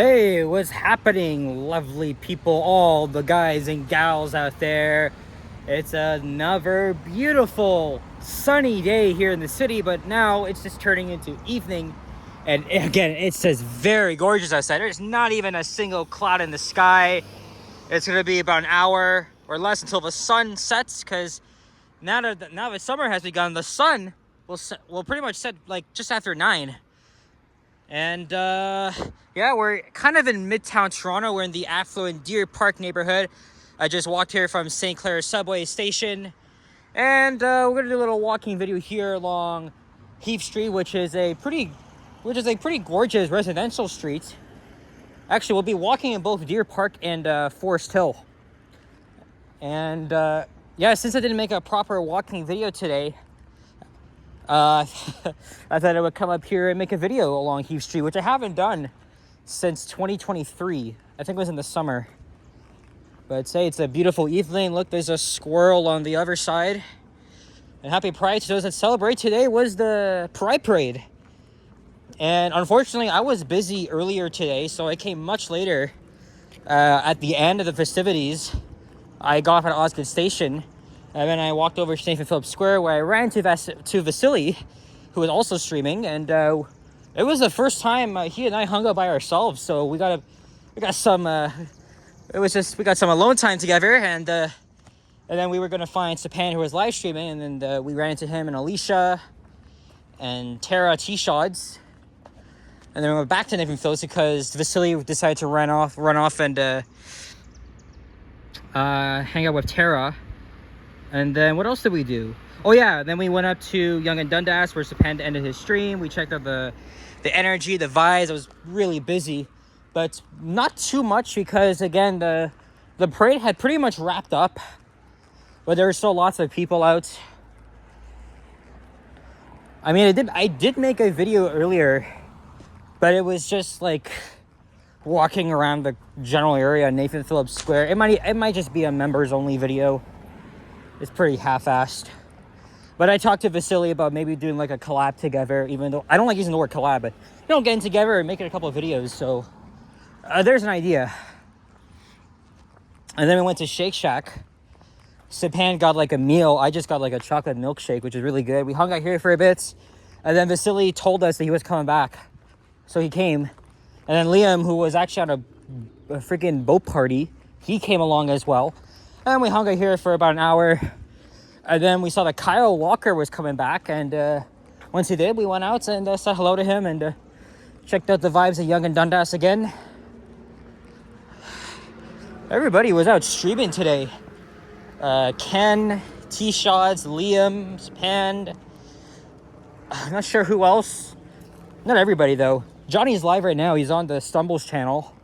Hey, what's happening, lovely people, all the guys and gals out there? It's another beautiful sunny day here in the city, but now it's just turning into evening. And again, it's just very gorgeous outside. There's not even a single cloud in the sky. It's going to be about an hour or less until the sun sets, because now that summer has begun, the sun will pretty much set like just after 9. And yeah, we're kind of in Midtown Toronto. We're in the affluent Deer Park neighborhood. I just walked here from St. Clair subway station, and we're gonna do a little walking video here along Heath Street, which is a pretty gorgeous residential street. Actually, we'll be walking in both Deer Park and Forest Hill. And yeah, since I didn't make a proper walking video today, I thought I would come up here and make a video along Heath Street, which I haven't done since 2023. I think it was in the summer. But say it's a beautiful evening. Look, there's a squirrel on the other side. And happy Pride to those that celebrate. Today was the Pride Parade. And unfortunately, I was busy earlier today, so I came much later. At the end of the festivities, I got off at Osgood Station. And then I walked over to Nathan Phillips Square, where I ran to Vasily, who was also streaming, and it was the first time he and I hung out by ourselves. So we got some alone time together, and then we were gonna find Sapan, who was live streaming, and then we ran into him and Alicia and Tara T-Shods, and then we went back to Nathan Phillips because Vasily decided to run off and hang out with Tara. And then what else did we do? Oh yeah, then we went up to Yonge and Dundas, where Sapan ended his stream. We checked out the energy, the vibes. I was really busy, but not too much, because again, the parade had pretty much wrapped up, but there were still lots of people out. I mean, I did make a video earlier, but it was just like walking around the general area, Nathan Phillips Square. It might just be a members only video. It's pretty half-assed. But I talked to Vasily about maybe doing like a collab together, even though I don't like using the word collab, but getting together and making a couple of videos. So there's an idea. And then we went to Shake Shack. Sapan got like a meal. I just got like a chocolate milkshake, which is really good. We hung out here for a bit. And then Vasily told us that he was coming back. So he came. And then Liam, who was actually on a freaking boat party, he came along as well. And we hung out here for about an hour. And then we saw that Kyle Walker was coming back. And once he did, we went out and said hello to him and checked out the vibes of Yonge and Dundas again. Everybody was out streaming today. Ken, T-Shots, Liam, Sapan. I'm not sure who else. Not everybody, though. Johnny's live right now. He's on the Stumbles channel.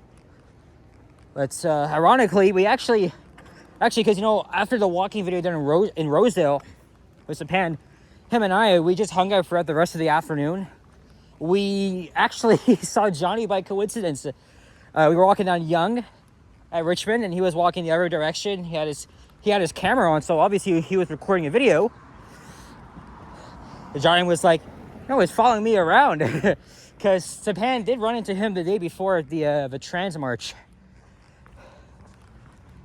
But ironically, we actually, because, after the walking video done in Rosedale with Sapan, him and I, we just hung out throughout the rest of the afternoon. We actually saw Johnny by coincidence. We were walking down Yonge at Richmond, and he was walking the other direction. He had his camera on, so obviously he was recording a video. Johnny was like, he's following me around. Because Sapan did run into him the day before the Trans March.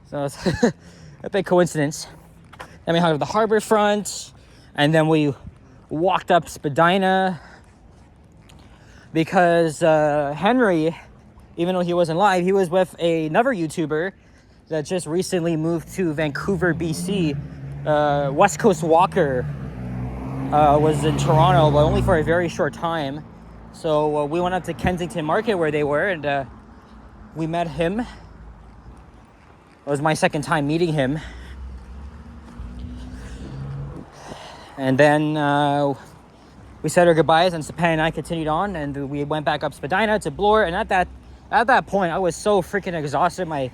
So it's a big coincidence. Then we hung out at the harbor front, and then we walked up Spadina because Henry, even though he wasn't live, he was with another YouTuber that just recently moved to Vancouver, BC. West Coast Walker was in Toronto, but only for a very short time. So we went up to Kensington Market where they were, and we met him. It was my second time meeting him. And then we said our goodbyes, and Sapan and I continued on, and we went back up Spadina to Bloor. And at that point, I was so freaking exhausted. My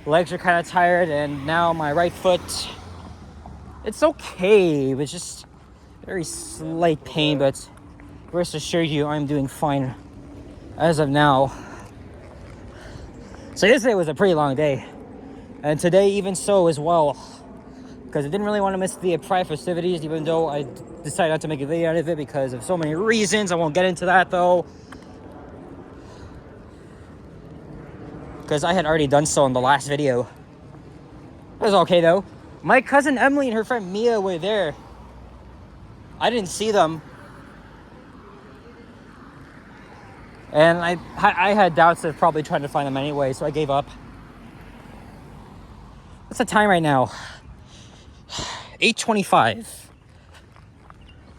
legs are kind of tired, and now my right foot, it's okay. It was just very slight pain, but rest assured you, I'm doing fine as of now. So yesterday was a pretty long day. And today even so as well, because I didn't really want to miss the Pride festivities, even though I decided not to make a video out of it because of so many reasons. I won't get into that though. because I had already done so in the last video. It was okay though. My cousin Emily and her friend Mia were there. I didn't see them. And I had doubts of probably trying to find them anyway, so I gave up. What's the time right now? 8:25.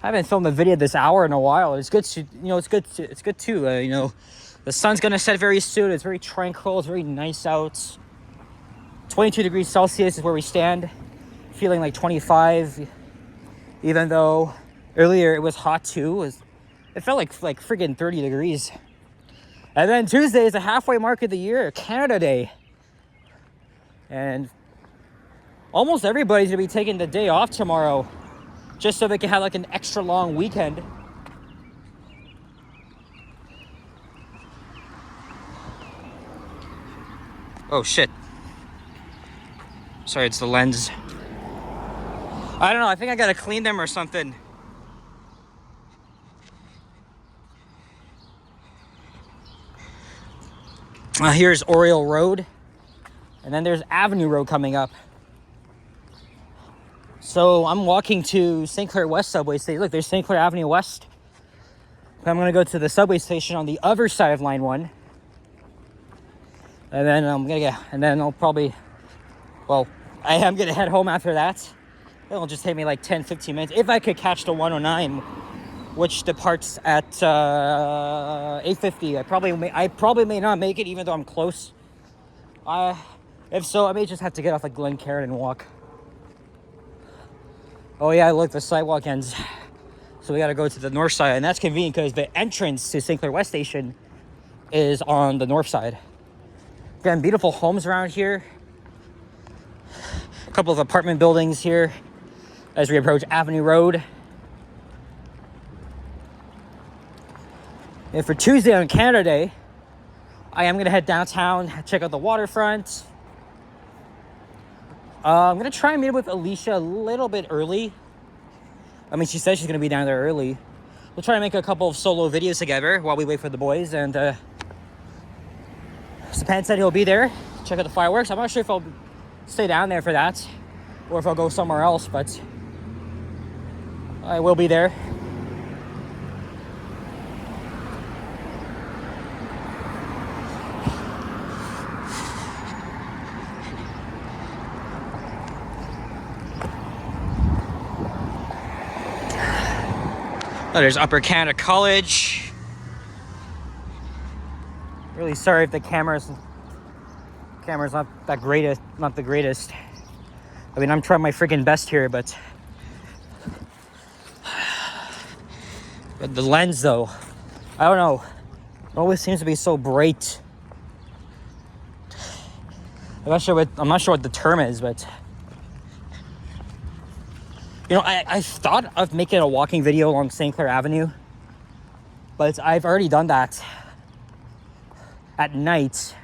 I haven't filmed a video this hour in a while. It's good to, it's good too. The sun's gonna set very soon. It's very tranquil. It's very nice out. 22 degrees Celsius is where we stand. Feeling like 25, even though earlier it was hot too. It felt like friggin' 30 degrees. And then Tuesday is the halfway mark of the year, Canada Day. And almost everybody's gonna be taking the day off tomorrow just so they can have like an extra long weekend. Oh shit. Sorry, it's the lens. I don't know, I think I gotta clean them or something. Here's Oriole Road. And then there's Avenue Road coming up. So I'm walking to St. Clair West subway station. Look, there's St. Clair Avenue West. I'm gonna go to the subway station on the other side of line 1. And then I'll probably, I am gonna head home after that. It'll just take me like 10-15 minutes. If I could catch the 109, which departs at 8:50. I probably may not make it, even though I'm close. If so, I may just have to get off at Glencairn and walk. Oh yeah, look, the sidewalk ends. So we gotta go to the north side, and that's convenient because the entrance to St. Clair West Station is on the north side. Again, beautiful homes around here. A couple of apartment buildings here as we approach Avenue Road. And for Tuesday on Canada Day, I am gonna head downtown, check out the waterfront. I'm gonna try and meet up with Alicia a little bit early. I mean, she said she's gonna be down there early. We'll try to make a couple of solo videos together while we wait for the boys. And Sapan said he'll be there, check out the fireworks. I'm not sure if I'll stay down there for that or if I'll go somewhere else, but I will be there. Oh, there's Upper Canada College. Really sorry if the camera's not the greatest. I mean, I'm trying my freaking best here, but the lens though, I don't know. It always seems to be so bright. I'm not sure what the term is, but I thought of making a walking video along St. Clair Avenue, but I've already done that at night.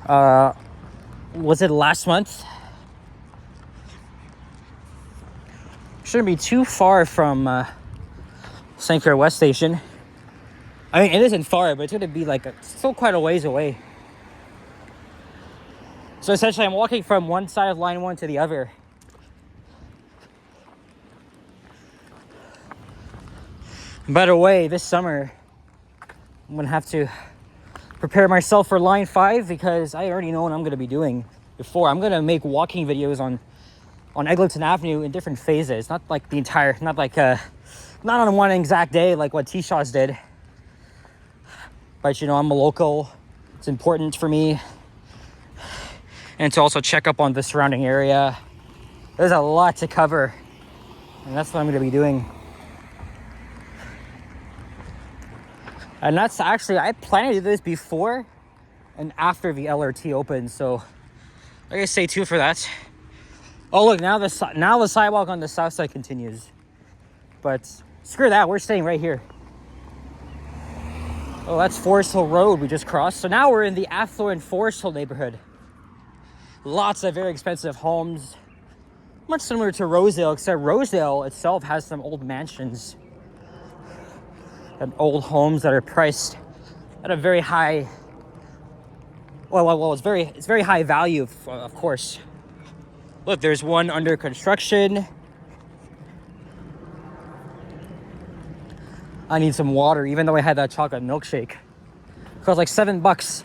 Was it last month? Shouldn't be too far from St. Clair West Station. I mean, it isn't far, but it's gonna be still quite a ways away. So essentially, I'm walking from one side of line 1 to the other. By the way, this summer, I'm gonna have to prepare myself for line 5 because I already know what I'm gonna be doing before. I'm gonna make walking videos on Eglinton Avenue in different phases, not on one exact day like what T-Shaw's did. But I'm a local. It's important for me. And to also check up on the surrounding area. There's a lot to cover, and that's what I'm going to be doing. And that's actually, I plan to do this before and after the LRT opens, so I guess stay tuned for that. Oh look, now the sidewalk on the south side continues, but screw that, we're staying right here. Oh, that's Forest Hill Road we just crossed. So now we're in the affluent Forest Hill neighborhood. Lots of very expensive homes. Much similar to Rosedale, except Rosedale itself has some old mansions and old homes that are priced at a very high, well, it's very high value, of course. Look, there's one under construction. I need some water, even though I had that chocolate milkshake. It cost like $7.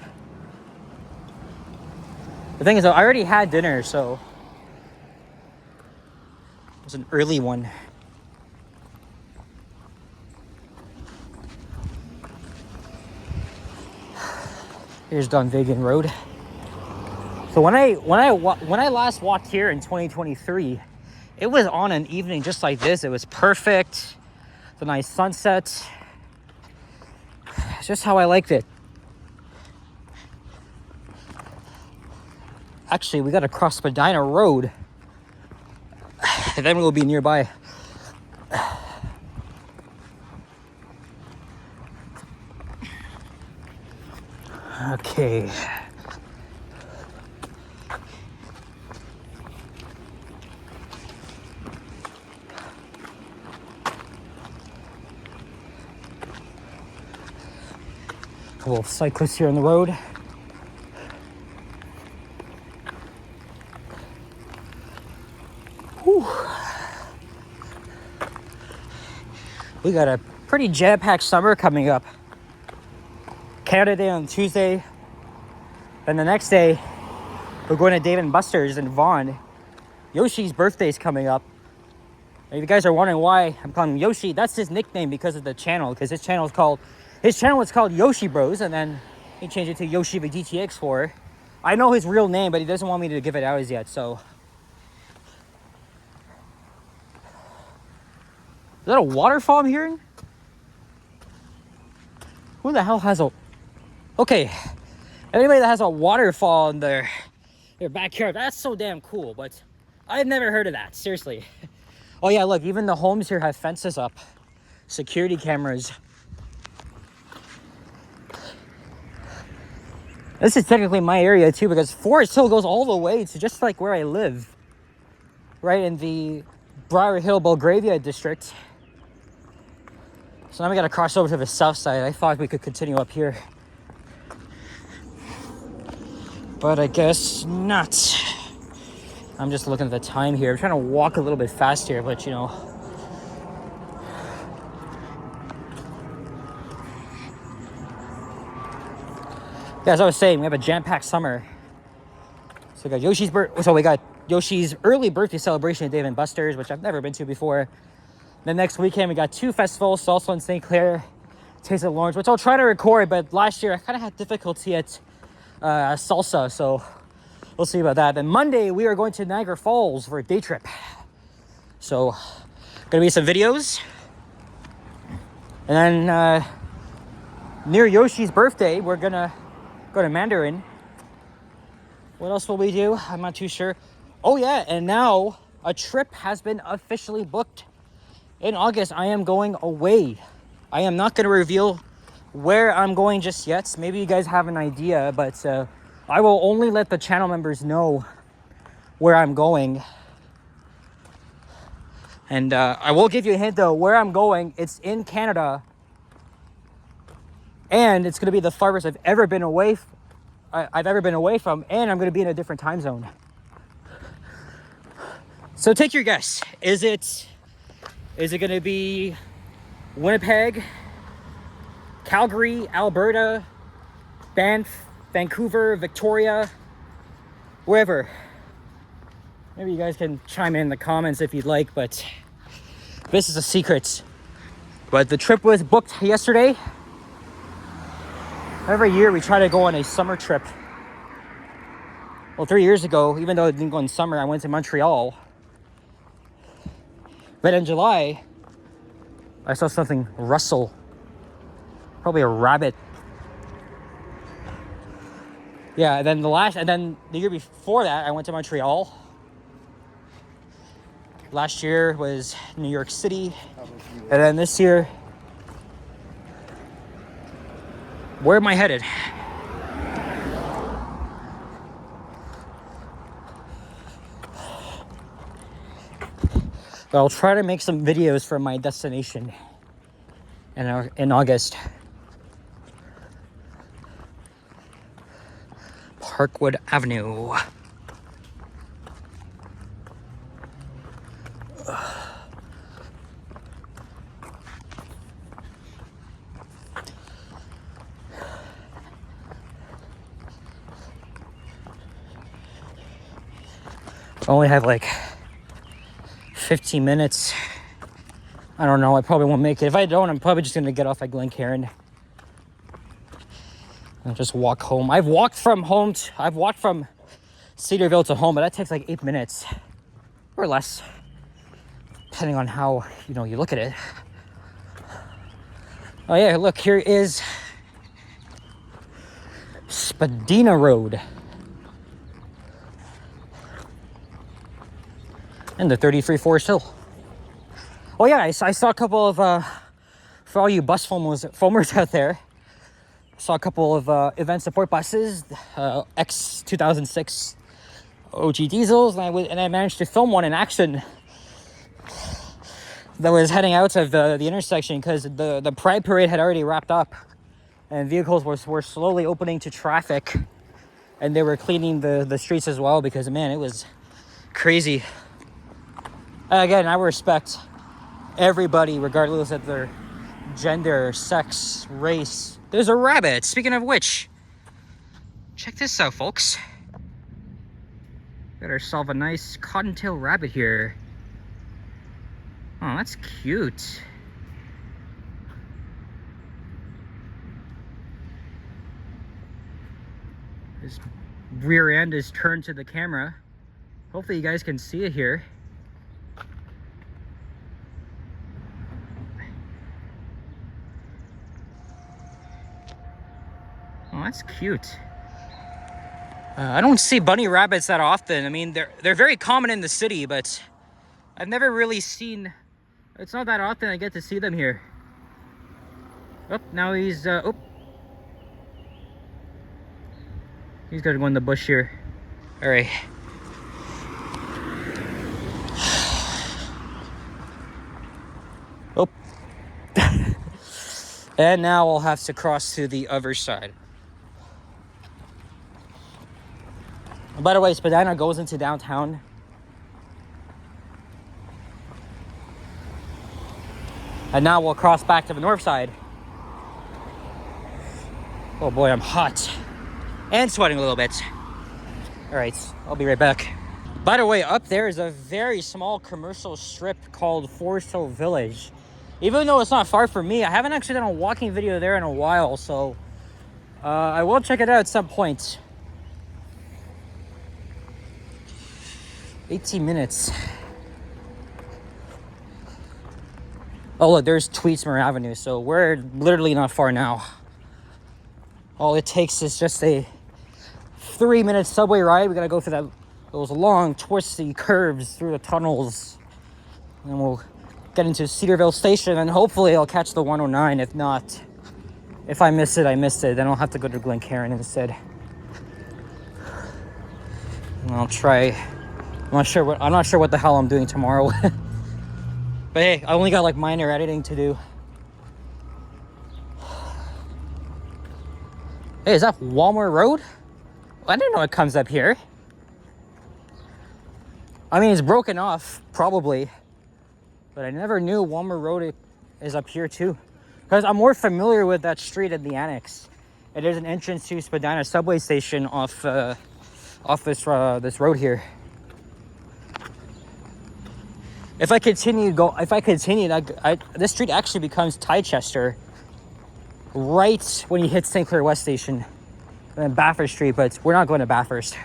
The thing is, though, I already had dinner, so it was an early one. Here's Dunvegan Road. So when I last walked here in 2023, it was on an evening just like this. It was perfect. It's a nice sunset. It's just how I liked it. Actually, we got to cross Medina Road, and then we'll be nearby. Okay. Couple of cyclists here on the road. Whew. We got a pretty jam-packed summer coming up. Canada Day on Tuesday. Then the next day, we're going to Dave & Buster's in Vaughan. Yoshi's birthday's coming up. If you guys are wondering why I'm calling him Yoshi, that's his nickname because of the channel. Because his channel is called Yoshi Bros, and then he changed it to Yoshi the GT Explorer. I know his real name, but he doesn't want me to give it out as yet, so. Is that a waterfall I'm hearing? Who the hell has a... Okay, anybody that has a waterfall in their backyard, that's so damn cool, but I've never heard of that, seriously. Oh yeah, look, even the homes here have fences up, security cameras. This is technically my area too, because Forest Hill goes all the way to just like where I live, right in the Briar Hill, Belgravia district. So now we gotta cross over to the south side. I thought we could continue up here, but I guess not. I'm just looking at the time here. I'm trying to walk a little bit fast here, but you know. Yeah, as I was saying, we have a jam-packed summer. So we got Yoshi's early birthday celebration at Dave & Buster's, which I've never been to before. Then next weekend, we got 2 festivals, Salsa in St. Clair, Taste of Lawrence, which I'll try to record, but last year I kind of had difficulty at Salsa, so we'll see about that. Then Monday, we are going to Niagara Falls for a day trip. So, gonna be some videos. And then near Yoshi's birthday, we're gonna go to Mandarin. What else will we do? I'm not too sure. Oh yeah, and now a trip has been officially booked. In August, I am going away. I am not going to reveal where I'm going just yet. Maybe you guys have an idea, but I will only let the channel members know where I'm going. And I will give you a hint though, where I'm going, it's in Canada. And it's going to be the farthest I've ever been away from, and I'm going to be in a different time zone. So take your guess. Is it going to be Winnipeg, Calgary, Alberta, Banff, Vancouver, Victoria, wherever? Maybe you guys can chime in the comments if you'd like, but this is a secret. But the trip was booked yesterday. Every year we try to go on a summer trip. Well, 3 years ago, even though I didn't go in summer, I went to Montreal. But in July, I saw something rustle. Probably a rabbit. Yeah, and then the year before that, I went to Montreal. Last year was New York City. And then this year, where am I headed? But I'll try to make some videos from my destination in August. Parkwood Avenue. I only have like 15 minutes. I don't know, I probably won't make it. If I don't, I'm probably just gonna get off at Glencairn and just walk home. I've walked from Cedarville to home, but that takes like 8 minutes or less, depending on how, you know, you look at it. Oh yeah, look, here is Spadina Road. And the 33 Forest Hill. Oh yeah, I saw a couple of, for all you bus foamers out there, I saw a couple of event support buses, X 2006 OG diesels, and I managed to film one in action that was heading out of the intersection because the Pride Parade had already wrapped up and vehicles were slowly opening to traffic, and they were cleaning the streets as well because, man, it was crazy. Again, I respect everybody regardless of their gender, sex, race. There's a rabbit. Speaking of which, check this out, folks. Got ourselves a nice cottontail rabbit here. Oh, that's cute. His rear end is turned to the camera. Hopefully you guys can see it here. Oh, that's cute. I don't see bunny rabbits that often. I mean, they're very common in the city, but I've never really seen. It's not that often I get to see them here. Oh, now he's oh, he's got to go in the bush here. All right. Oh. And now I'll have to cross to the other side. By the way, Spadina goes into downtown. And now we'll cross back to the north side. Oh boy, I'm hot. And sweating a little bit. Alright, I'll be right back. By the way, up there is a very small commercial strip called Forest Hill Village. Even though it's not far from me, I haven't actually done a walking video there in a while, so I will check it out at some point. 18 minutes. Oh look, there's Tweedsmuir Avenue, so we're literally not far now. All it takes is just a 3-minute subway ride. We gotta go through those long twisty curves through the tunnels, and then we'll get into Cedarville Station, and hopefully I'll catch the 109. If not, if I miss it, I missed it. Then I'll have to go to Glencairn instead. And I'll try. I'm not sure what the hell I'm doing tomorrow. But hey, I only got like minor editing to do. Hey, is that Walmart Road? I didn't know it comes up here. I mean, it's broken off, probably. But I never knew Walmart Road is up here too. Because I'm more familiar with that street at the Annex. It is an entrance to Spadina subway station off this road here. If I continue, this street actually becomes Titchester right when you hit St. Clair West Station, and then Bathurst Street, but we're not going to Bathurst.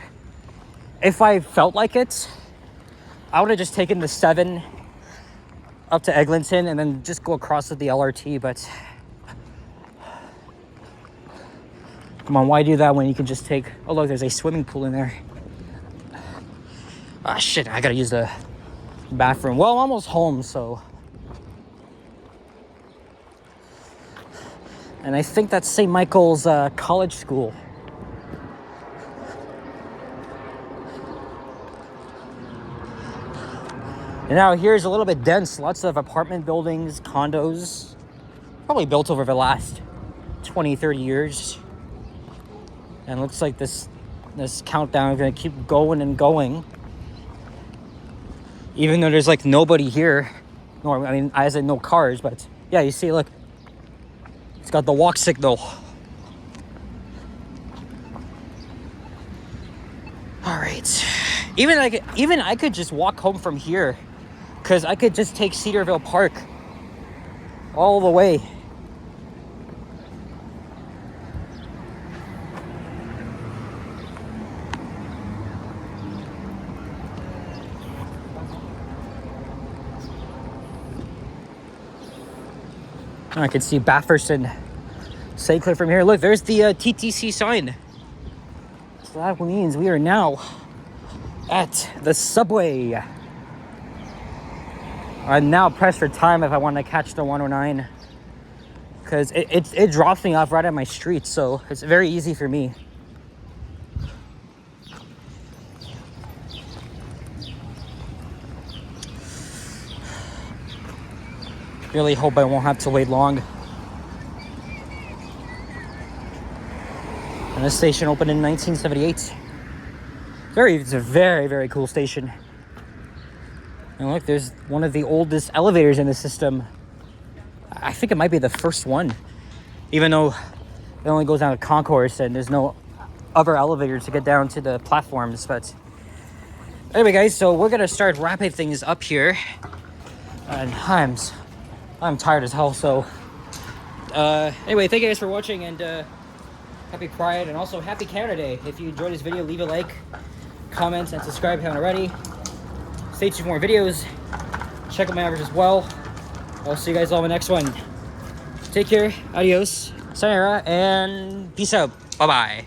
If I felt like it, I would have just taken the 7 up to Eglinton and then just go across with the LRT, but come on, why do that when you can just take, oh look, there's a swimming pool in there. Ah shit, I gotta use the bathroom. Well, I'm almost home, so. And I think that's St. Michael's College School. And now here's a little bit dense. Lots of apartment buildings, condos. Probably built over the last 20, 30 years. And looks like this This countdown is gonna keep going and going. Even though there's like nobody here. No, I mean, I said no cars, but yeah, you see, look. It's got the walk signal. All right. Even I could just walk home from here, because I could just take Cedarville Park all the way. I can see Bathurst and St. Clair from here. Look, there's the TTC sign. So that means we are now at the subway. I now press for time if I want to catch the 109, because it drops me off right at my street, so it's very easy for me. Really hope I won't have to wait long. And this station opened in 1978. It's a very, very cool station. And look, there's one of the oldest elevators in the system. I think it might be the first one, even though it only goes down to concourse and there's no other elevators to get down to the platforms. But anyway, guys, so we're gonna start wrapping things up here. And I'm tired as hell, so anyway, thank you guys for watching, and happy Pride, and also happy Canada Day. If you enjoyed this video, leave a like, comment, and subscribe if you haven't already. Stay tuned for more videos. Check out my average as well. I'll see you guys all in the next one. Take care, adios, sayonara, and peace out. Bye-bye.